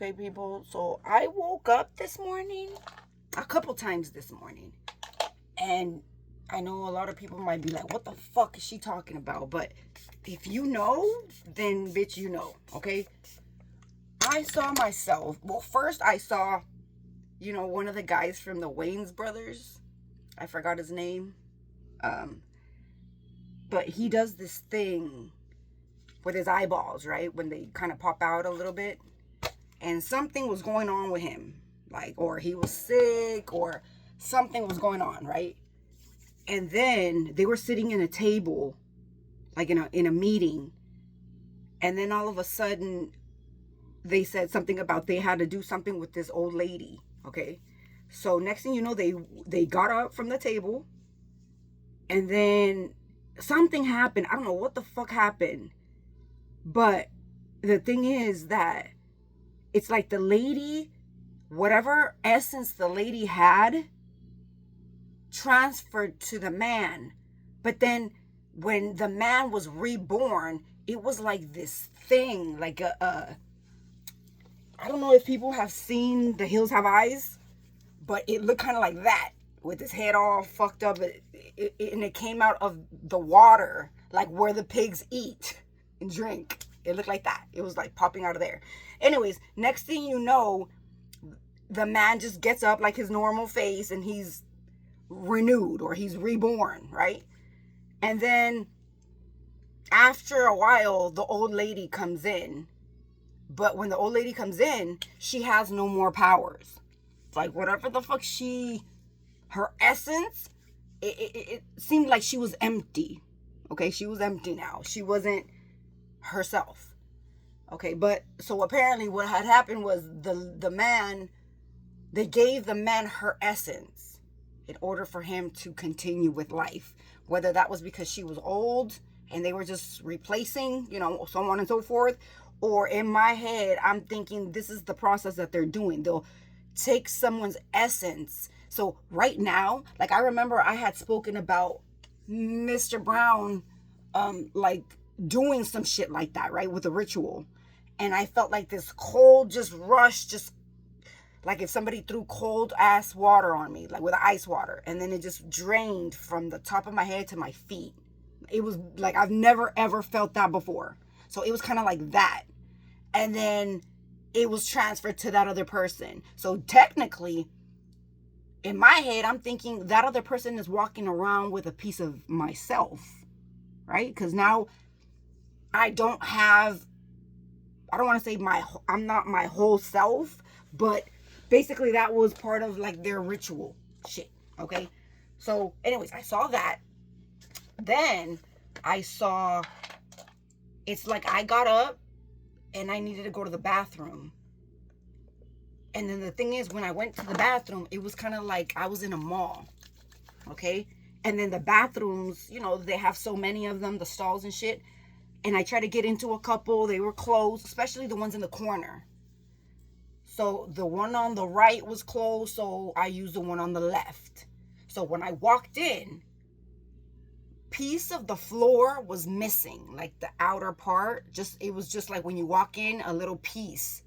Okay, people. So I woke up this morning, a couple times this morning, and I know a lot of people might be like, what the fuck is she talking about? But if you know, then bitch, you know, okay? I saw myself. Well, first I saw, one of the guys from the Wayans brothers. I forgot his name. Um, but he does this thing with his eyeballs, right? When they kind of pop out a little bit. And something was going on with him. Like, or he was sick, or something was going on, right? And then they were sitting in a table, like in a meeting. And then all of a sudden, they said something about they had to do something with this old lady. Okay, so next thing you know, they got up from the table, and then something happened. I don't know what the fuck happened, but the thing is that it's like the lady, whatever essence the lady had, transferred to the man. But then when the man was reborn, it was like this thing, like I don't know if people have seen The Hills Have Eyes, but it looked kind of like that, with his head all fucked up, and it came out of the water, like where the pigs eat and drink. It looked like that. It was like popping out of there. Anyways, next thing you know, the man just gets up like his normal face, and he's renewed, or he's reborn, right? And then after a while, the old lady comes in. But when the old lady comes in, she has no more powers. It's like whatever the fuck her essence, it seemed like she was empty. Okay, she was empty now. She wasn't herself. Okay, but so apparently what had happened was the man, they gave the man her essence in order for him to continue with life. Whether that was because she was old and they were just replacing, so on and so forth. Or in my head, I'm thinking this is the process that they're doing. They'll take someone's essence. So right now, like I remember I had spoken about Mr. Brown, like doing some shit like that, right? With a ritual. And I felt like this cold just rush, just like if somebody threw cold ass water on me, like with ice water, and then it just drained from the top of my head to my feet. It was like I've never ever felt that before. So it was kind of like that. And then it was transferred to that other person. So technically, in my head, I'm thinking that other person is walking around with a piece of myself, right? Because now I don't want to say I'm not my whole self, but basically that was part of like their ritual shit, okay? So anyways, I saw that. Then I saw, it's like I got up and I needed to go to the bathroom. And then the thing is, when I went to the bathroom, it was kind of like I was in a mall, okay? And then the bathrooms, they have so many of them, the stalls and shit. And I tried to get into a couple. They were closed, especially the ones in the corner. So the one on the right was closed, so I used the one on the left. So when I walked in, piece of the floor was missing, like the outer part. It was just like when you walk in, a little piece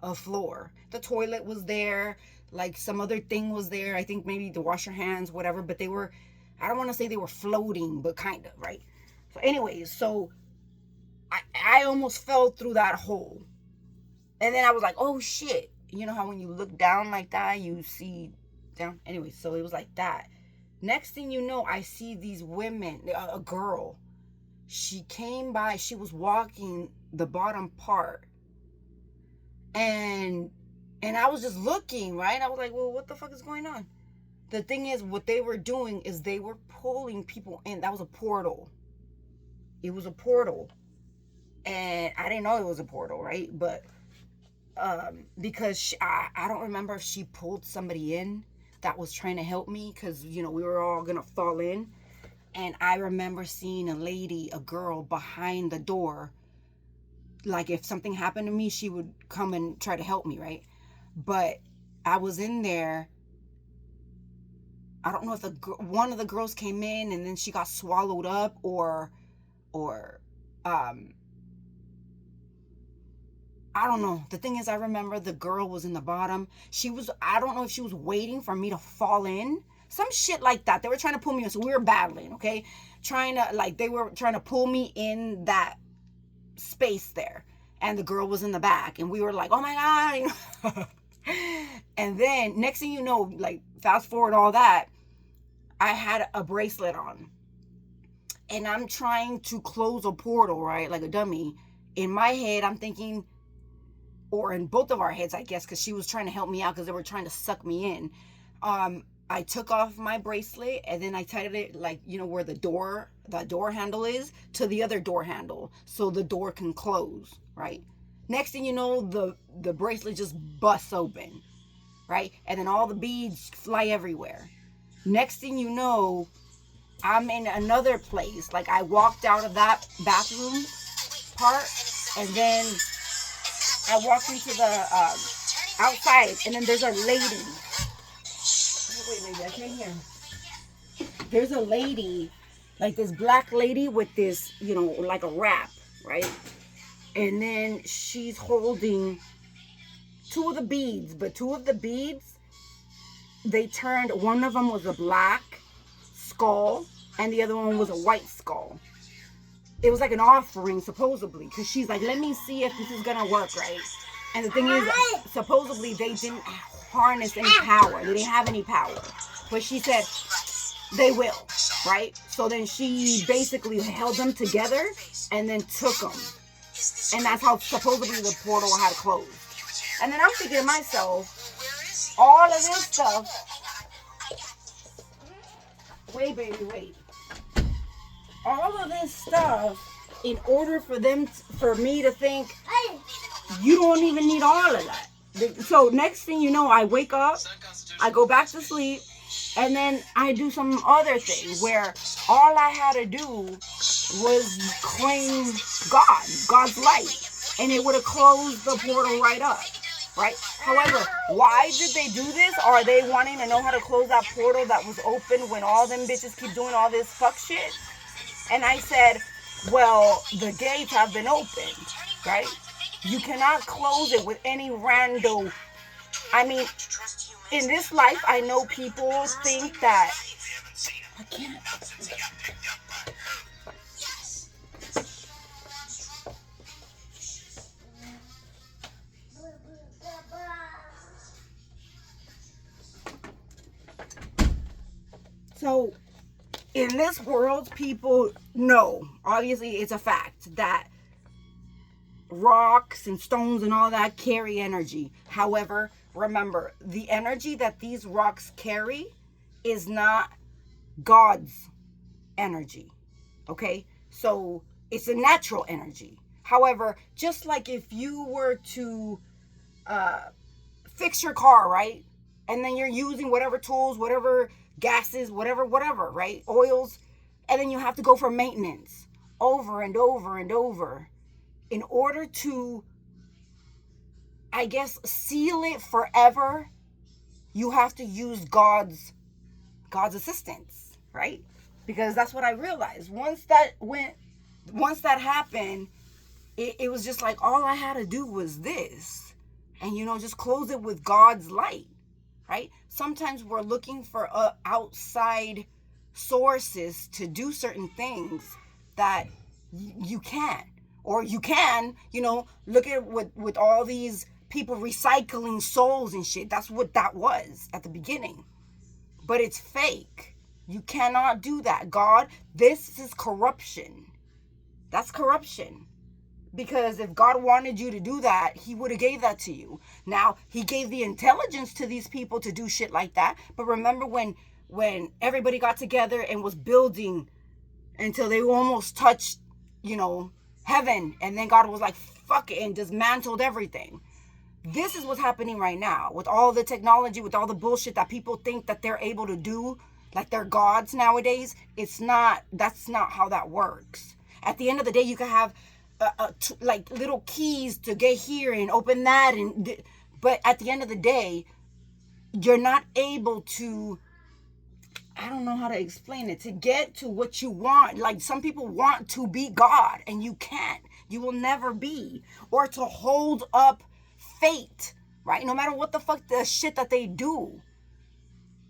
of floor. The toilet was there, like some other thing was there. I think maybe to wash your hands, whatever. But I don't want to say they were floating, but kind of, right? So anyways, so I almost fell through that hole. And then I was like, oh shit. You know how when you look down like that, you see down? Anyway, so it was like that. Next thing you know, I see these women, a girl. She came by, she was walking the bottom part. And I was just looking, right? I was like, well, what the fuck is going on? The thing is, what they were doing is they were pulling people in. That was a portal. It was a portal. And I didn't know it was a portal, right? But because I don't remember if she pulled somebody in that was trying to help me, because we were all gonna fall in. And I remember seeing a girl behind the door, like if something happened to me, she would come and try to help me, right? But I was in there. I don't know if one of the girls came in and then she got swallowed up, or I don't know. The thing is, I remember the girl was in the bottom. I don't know if she was waiting for me to fall in. Some shit like that. They were trying to pull me in. So we were battling, okay? They were trying to pull me in that space there. And the girl was in the back. And we were like, oh my God. And then, next thing you know, like, fast forward all that, I had a bracelet on. And I'm trying to close a portal, right? Like a dummy. In my head, I'm thinking, or in both of our heads, I guess, because she was trying to help me out because they were trying to suck me in. I took off my bracelet and then I tied it, like, where the door handle is, to the other door handle so the door can close, right? Next thing you know, the bracelet just busts open, right? And then all the beads fly everywhere. Next thing you know, I'm in another place. Like, I walked out of that bathroom part, and then I walked into the outside, and then there's a lady. Oh, wait, I can't hear. There's a lady, like this black lady with this, like a wrap, right? And then she's holding two of the beads, but two of the beads, they turned, one of them was a black skull, and the other one was a white skull. It was like an offering, supposedly, because she's like, let me see if this is gonna work, right? And the thing is, supposedly they didn't harness any power. They didn't have any power. But she said, they will, right? So then she basically held them together and then took them. And that's how supposedly the portal had closed. And then I'm thinking to myself, all of this stuff. Wait, baby, wait. All of this stuff, in order for me to think, you don't even need all of that. So next thing you know, I wake up, I go back to sleep, and then I do some other thing where all I had to do was claim God's light, and it would have closed the portal right up, right? However, why did they do this? Are they wanting to know how to close that portal that was open when all them bitches keep doing all this fuck shit? And I said, well, the gates have been opened, right? You cannot close it with any rando. I mean, in this life, I know people think that I can't. So, in this world, people know, obviously it's a fact, that rocks and stones and all that carry energy. However, remember, the energy that these rocks carry is not God's energy, okay? So it's a natural energy. However, just like if you were to fix your car, right? And then you're using whatever tools, whatever gases, whatever, right? Oils. And then you have to go for maintenance over and over and over in order to, I guess, seal it forever. You have to use God's assistance, right? Because that's what I realized. Once that happened, it was just like all I had to do was this. And, just close it with God's light, right? Sometimes we're looking for outside sources to do certain things that you can't. Or you can, look at with all these people recycling souls and shit. That's what that was at the beginning. But it's fake. You cannot do that. God, this is corruption. That's corruption. Because if God wanted you to do that, he would have gave that to you. Now, he gave the intelligence to these people to do shit like that. But remember when everybody got together and was building until they almost touched, heaven, and then God was like, fuck it, and dismantled everything. This is what's happening right now with all the technology, with all the bullshit that people think that they're able to do, like they're gods nowadays. That's not how that works. At the end of the day, you can have like little keys to get here and open that, but at the end of the day, you're not able to, I don't know how to explain it, to get to what you want. Like, some people want to be God and you can't. You will never be. Or to hold up fate, right? No matter what the fuck the shit that they do.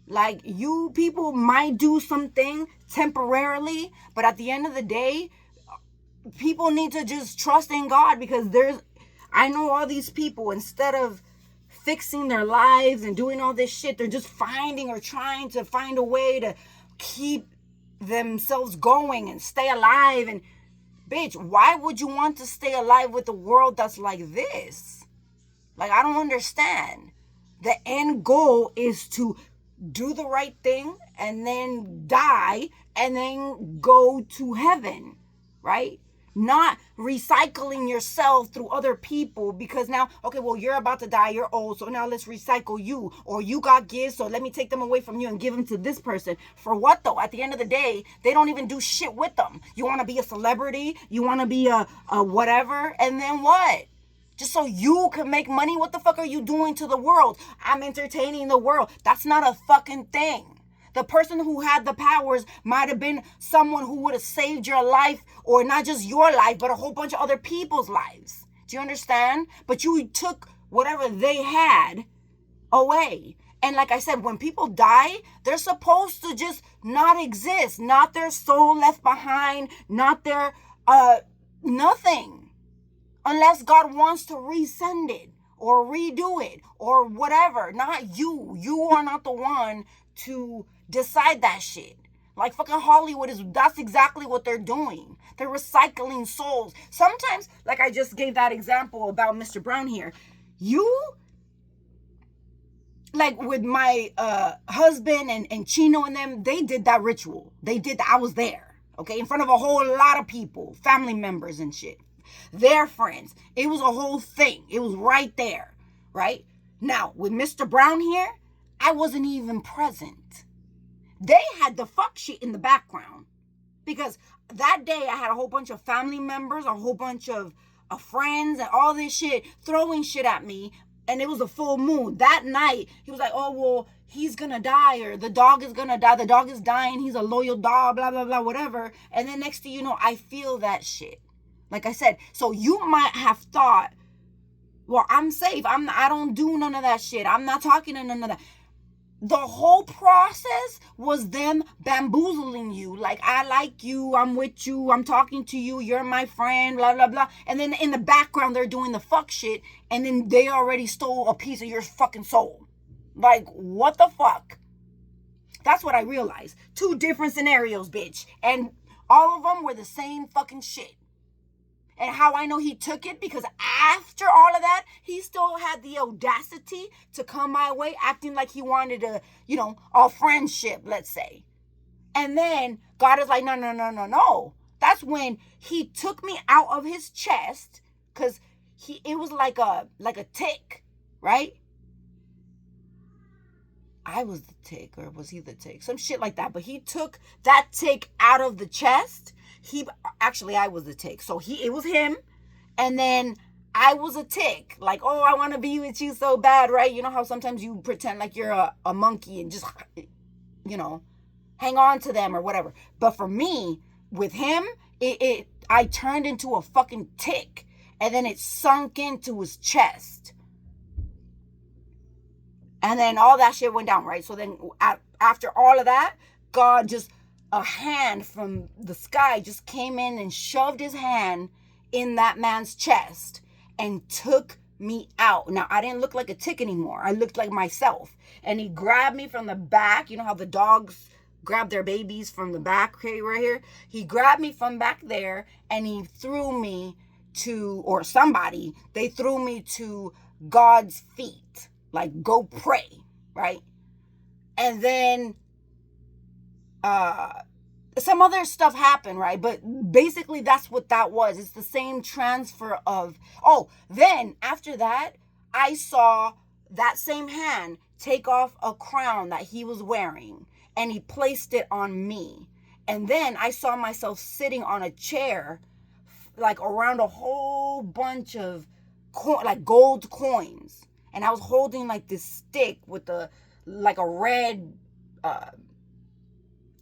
Like, you people might do something temporarily, but at the end of the day, people need to just trust in God, because I know all these people, instead of fixing their lives and doing all this shit, they're just finding or trying to find a way to keep themselves going and stay alive. And bitch, why would you want to stay alive with a world that's like this? Like, I don't understand. The end goal is to do the right thing and then die and then go to heaven, right? Not recycling yourself through other people, because now, okay, well, you're about to die, you're old, so now let's recycle you. Or you got gifts, so let me take them away from you and give them to this person. For what though? At the end of the day, they don't even do shit with them. You want to be a celebrity, you want to be a whatever, and then what? Just so you can make money? What the fuck are you doing to the world? I'm entertaining the world. That's not a fucking thing. The person who had the powers might have been someone who would have saved your life, or not just your life, but a whole bunch of other people's lives. Do you understand? But you took whatever they had away. And like I said, when people die, they're supposed to just not exist. Not their soul left behind, not their nothing. Unless God wants to resend it or redo it or whatever. Not you. You are not the one to decide that shit. Like fucking Hollywood that's exactly what they're doing. They're recycling souls. Sometimes, like I just gave that example about Mr. Brown here. Like with my husband and Chino and them, they did that ritual. I was there, okay? In front of a whole lot of people, family members and shit. Their friends. It was a whole thing. It was right there, right? Now, with Mr. Brown here, I wasn't even present. They had the fuck shit in the background, because that day I had a whole bunch of family members, a whole bunch of friends and all this shit throwing shit at me, and it was a full moon. That night, he was like, oh, well, he's gonna die, or the dog is gonna die. The dog is dying. He's a loyal dog, blah, blah, blah, whatever. And then next thing you know, I feel that shit. Like I said, so you might have thought, well, I'm safe. I don't do none of that shit. I'm not talking to none of that. The whole process was them bamboozling you. Like, I like you, I'm with you, I'm talking to you, you're my friend, blah, blah, blah. And then in the background, they're doing the fuck shit. And then they already stole a piece of your fucking soul. Like, what the fuck? That's what I realized. 2 different scenarios, bitch. And all of them were the same fucking shit. And how I know he took it, because after all of that, he still had the audacity to come my way acting like he wanted a friendship, let's say. And then God is like, no. That's when he took me out of his chest, because it was like a tick, right? I was the tick, or was he the tick? Some shit like that. But he took that tick out of the chest. I was the tick. So it was him. And then I was a tick. Like, oh, I want to be with you so bad, right? You know how sometimes you pretend like you're a monkey and just, hang on to them or whatever. But for me, with him, I turned into a fucking tick. And then it sunk into his chest. And then all that shit went down, right? So then after all of that, God just, a hand from the sky just came in and shoved his hand in that man's chest and took me out. Now, I didn't look like a tick anymore. I looked like myself. And he grabbed me from the back. You know how the dogs grab their babies from the back, okay, right here? He grabbed me from back there and he threw me they threw me to God's feet. Like, go pray, right? And then some other stuff happened, right? But basically that's what that was. It's the same transfer of, then after that, I saw that same hand take off a crown that he was wearing and he placed it on me. And then I saw myself sitting on a chair, like around a whole bunch of gold coins. And I was holding like this stick with a red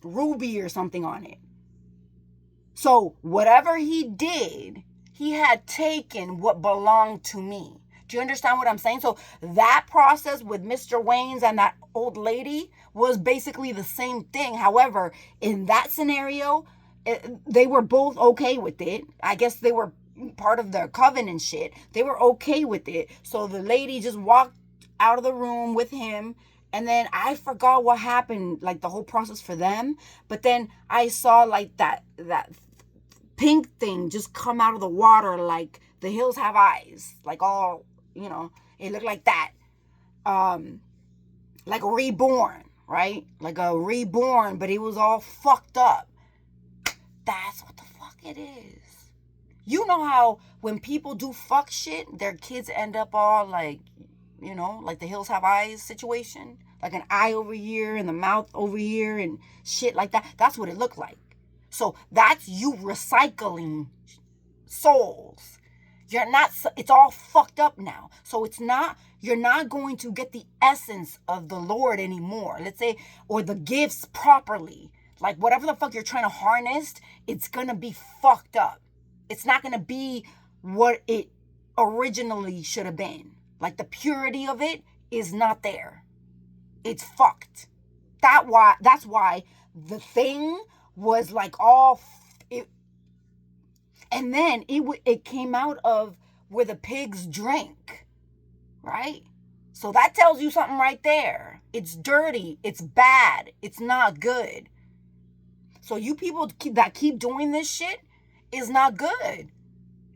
ruby or something on it. So whatever he did, He had taken what belonged to me. Do you understand what I'm saying? So that process with Mr. Wayne's and that old lady was basically the same thing. However, in that scenario, they were both okay with it. I guess they were part of their covenant shit. They were okay with it. So the lady just walked out of the room with him. And then I forgot what happened, like the whole process for them. But then I saw like that pink thing just come out of the water, like The Hills Have Eyes, like all, it looked like that. Like a reborn, right? Like a reborn, but it was all fucked up. That's what the fuck it is. You know how when people do fuck shit, their kids end up all like, like The Hills Have Eyes situation, like an eye over here and the mouth over here and shit like that. That's what it looked like. So that's you recycling souls. It's all fucked up now. So you're not going to get the essence of the Lord anymore. Let's say, or the gifts properly. Like whatever the fuck you're trying to harness, it's going to be fucked up. It's not going to be what it originally should have been. Like the purity of it is not there. It's fucked. That's why the thing was like and then it came out of where the pigs drink, right? So that tells you something right there. It's dirty. It's bad. It's not good. So you people that keep doing this shit is not good.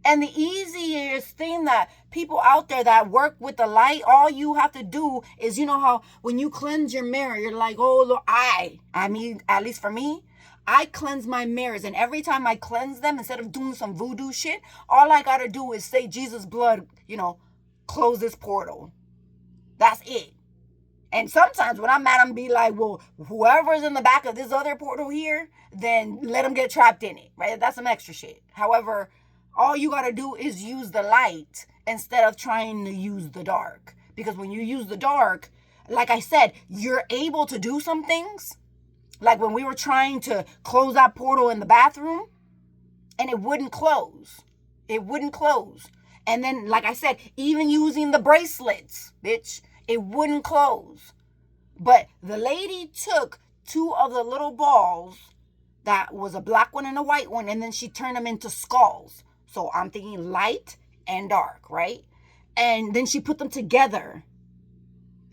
And the easiest thing that people out there that work with the light, all you have to do is, you know how when you cleanse your mirror, you're like, oh, look, I mean, at least for me, I cleanse my mirrors. And every time I cleanse them, instead of doing some voodoo shit, all I got to do is say Jesus' blood, close this portal. That's it. And sometimes when I'm mad, I'm be like, well, whoever's in the back of this other portal here, then let them get trapped in it, right? That's some extra shit. However, all you got to do is use the light instead of trying to use the dark. Because when you use the dark, like I said, you're able to do some things. Like when we were trying to close that portal in the bathroom, and it wouldn't close. It wouldn't close. And then, like I said, even using the bracelets, bitch, it wouldn't close. But the lady took 2 of the little balls, that was a black one and a white one, and then she turned them into skulls. So I'm thinking light and dark, right? And then she put them together.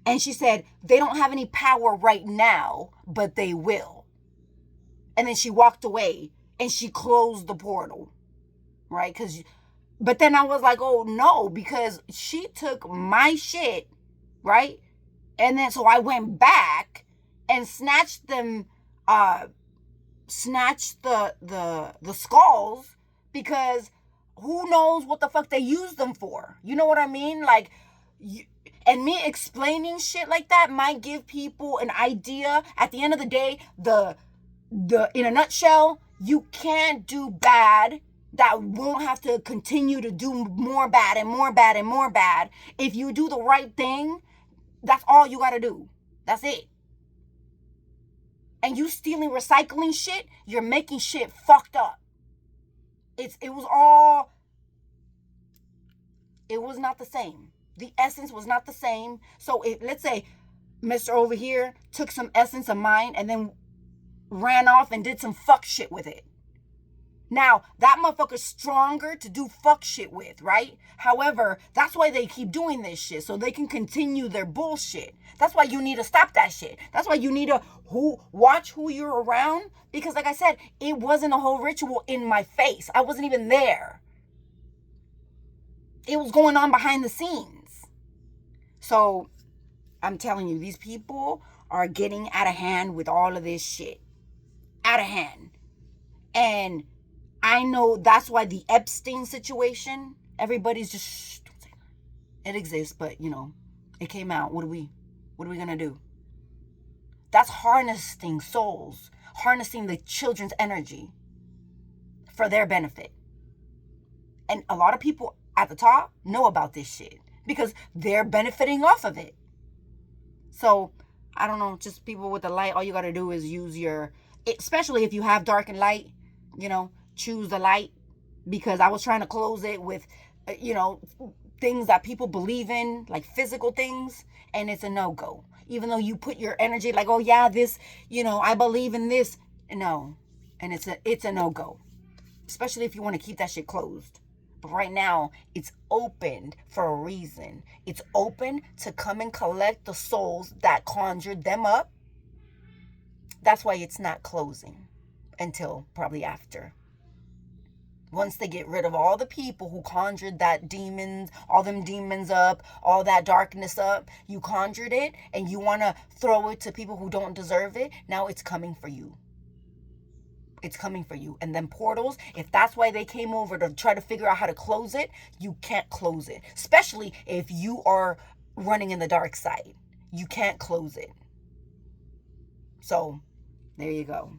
And she said, they don't have any power right now, but they will. And then she walked away and she closed the portal, right? But then I was like, oh no, because she took my shit, right? And then so I went back and snatched them, snatched the skulls, because who knows what the fuck they used them for? You know what I mean? Like, and me explaining shit like that might give people an idea. At the end of the day, in a nutshell, you can't do bad that won't have to continue to do more bad and more bad and more bad. If you do the right thing, that's all you gotta do. That's it. And you stealing, recycling shit, you're making shit fucked up. It was not the same. The essence was not the same. So let's say Mr. over here took some essence of mine and then ran off and did some fuck shit with it. Now, that motherfucker's stronger to do fuck shit with, right? However, that's why they keep doing this shit, so they can continue their bullshit. That's why you need to stop that shit. That's why you need to watch who you're around, because like I said, it wasn't a whole ritual in my face. I wasn't even there. It was going on behind the scenes. So, I'm telling you, these people are getting out of hand with all of this shit. Out of hand. And I know that's why the Epstein situation, everybody's just, shh, don't say that. It exists, but it came out. What are we gonna do? That's harnessing souls, harnessing the children's energy for their benefit. And a lot of people at the top know about this shit because they're benefiting off of it. So, I don't know, just people with the light, all you gotta do is use especially if you have dark and light, choose the light, because I was trying to close it with, you know, things that people believe in, like physical things, and it's a no-go. Even though you put your energy like, oh yeah, this, you know, I believe in this. No. And it's a no-go. Especially if you want to keep that shit closed. But right now, it's opened for a reason. It's open to come and collect the souls that conjured them up. That's why it's not closing until probably after. Once they get rid of all the people who conjured that demons, all them demons up, all that darkness up, you conjured it and you want to throw it to people who don't deserve it, now it's coming for you. It's coming for you. And then portals, if that's why they came over to try to figure out how to close it, you can't close it. Especially if you are running in the dark side. You can't close it. So, there you go.